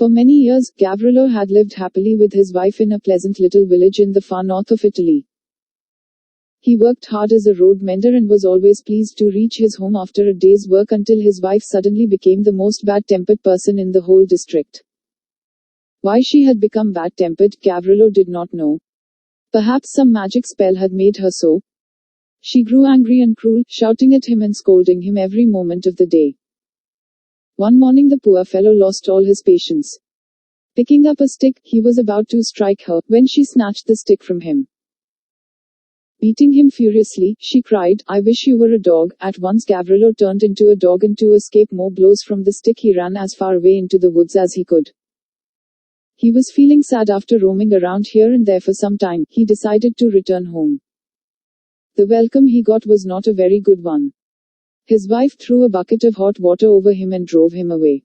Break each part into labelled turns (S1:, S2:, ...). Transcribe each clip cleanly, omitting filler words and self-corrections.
S1: For many years, Gavrilo had lived happily with his wife in a pleasant little village in the far north of Italy. He worked hard as a road mender and was always pleased to reach his home after a day's work until his wife suddenly became the most bad-tempered person in the whole district. Why she had become bad-tempered, Gavrilo did not know. Perhaps some magic spell had made her so. She grew angry and cruel, shouting at him and scolding him every moment of the day. One morning the poor fellow lost all his patience. Picking up a stick, he was about to strike her, when she snatched the stick from him. Beating him furiously, she cried, "I wish you were a dog." At once Gavrilo turned into a dog, and to escape more blows from the stick he ran as far away into the woods as he could. He was feeling sad after roaming around here and there for some time. He decided to return home. The welcome he got was not a very good one. His wife threw a bucket of hot water over him and drove him away.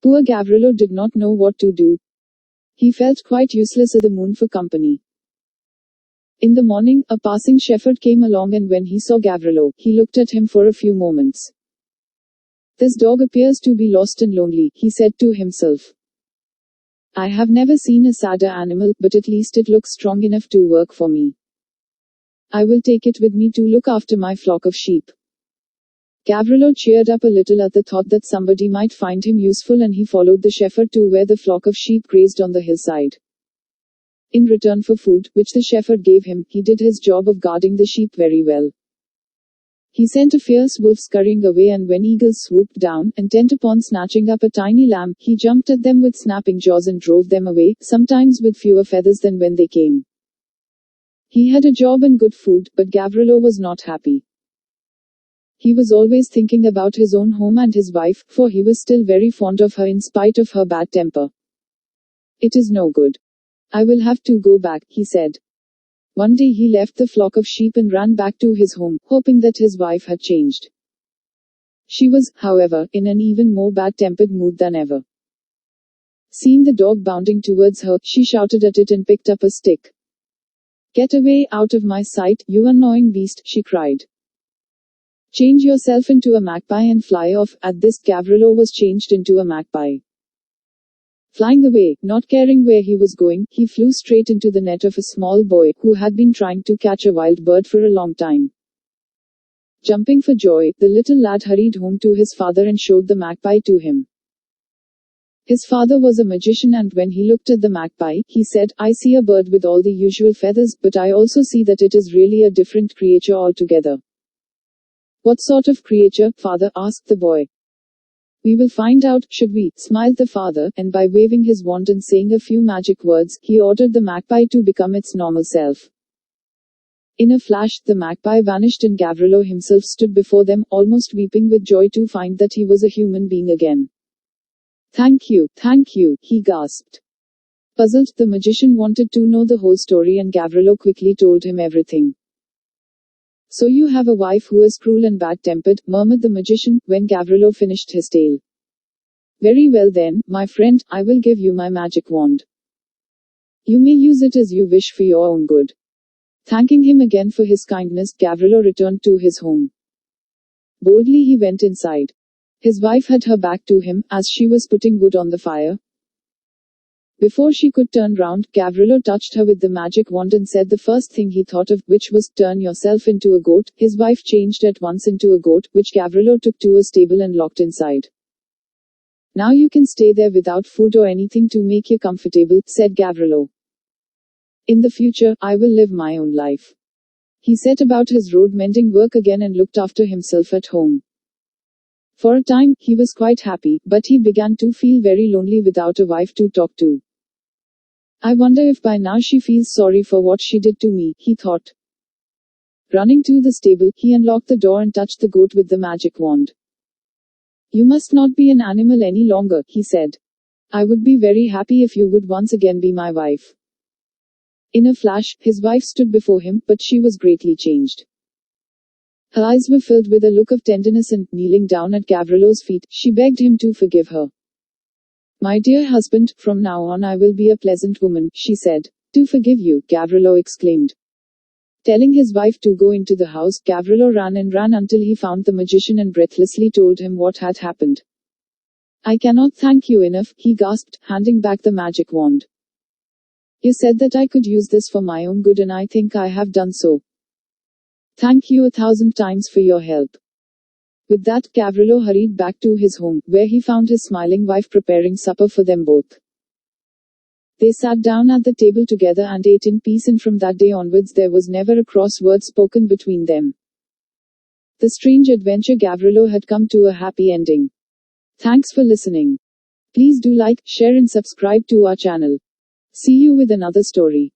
S1: Poor Gavrilo did not know what to do. He felt quite useless as the moon for company. In the morning, a passing shepherd came along, and when he saw Gavrilo, he looked at him for a few moments. "This dog appears to be lost and lonely," he said to himself. "I have never seen a sadder animal, but at least it looks strong enough to work for me. I will take it with me to look after my flock of sheep." Gavrilo cheered up a little at the thought that somebody might find him useful, and he followed the shepherd to where the flock of sheep grazed on the hillside. In return for food, which the shepherd gave him, he did his job of guarding the sheep very well. He sent a fierce wolf scurrying away, and when eagles swooped down, intent upon snatching up a tiny lamb, he jumped at them with snapping jaws and drove them away, sometimes with fewer feathers than when they came. He had a job and good food, but Gavrilo was not happy. He was always thinking about his own home and his wife, for he was still very fond of her in spite of her bad temper. "It is no good. I will have to go back," he said. One day he left the flock of sheep and ran back to his home, hoping that his wife had changed. She was, however, in an even more bad-tempered mood than ever. Seeing the dog bounding towards her, she shouted at it and picked up a stick. "Get away, out of my sight, you annoying beast," she cried. "Change yourself into a magpie and fly off." At this, Gavrilo was changed into a magpie. Flying away, not caring where he was going, he flew straight into the net of a small boy, who had been trying to catch a wild bird for a long time. Jumping for joy, the little lad hurried home to his father and showed the magpie to him. His father was a magician, and when he looked at the magpie, he said, "I see a bird with all the usual feathers, but I also see that it is really a different creature altogether." "What sort of creature, father?" asked the boy. "We will find out, should we?" smiled the father, and by waving his wand and saying a few magic words, he ordered the magpie to become its normal self. In a flash, the magpie vanished, and Gavrilo himself stood before them, almost weeping with joy to find that he was a human being again. Thank you, he gasped. Puzzled, the magician wanted to know the whole story, and Gavrilo quickly told him everything. "So you have a wife who is cruel and bad-tempered," murmured the magician, when Gavrilo finished his tale. "Very well then, my friend, I will give you my magic wand. You may use it as you wish for your own good." Thanking him again for his kindness, Gavrilo returned to his home. Boldly he went inside. His wife had her back to him, as she was putting wood on the fire. Before she could turn round, Gavrilo touched her with the magic wand and said the first thing he thought of, which was, "Turn yourself into a goat." His wife changed at once into a goat, which Gavrilo took to a stable and locked inside. "Now you can stay there without food or anything to make you comfortable," said Gavrilo. "In the future, I will live my own life." He set about his road mending work again and looked after himself at home. For a time, he was quite happy, but he began to feel very lonely without a wife to talk to. "I wonder if by now she feels sorry for what she did to me," he thought. Running to the stable, he unlocked the door and touched the goat with the magic wand. "You must not be an animal any longer," he said. "I would be very happy if you would once again be my wife." In a flash, his wife stood before him, but she was greatly changed. Her eyes were filled with a look of tenderness, and, kneeling down at Gavrilo's feet, she begged him to forgive her. "My dear husband, from now on I will be a pleasant woman," she said. "To forgive you," Gavrilo exclaimed. Telling his wife to go into the house, Gavrilo ran and ran until he found the magician and breathlessly told him what had happened. I cannot thank you enough, he gasped, handing back the magic wand. You said that I could use this for my own good, and I think I have done so. Thank you 1,000 times for your help. With that, Gavrilo hurried back to his home, where he found his smiling wife preparing supper for them both. They sat down at the table together and ate in peace, and from that day onwards there was never a cross word spoken between them. The strange adventure Gavrilo had come to a happy ending. Thanks for listening. Please do like, share and subscribe to our channel. See you with another story.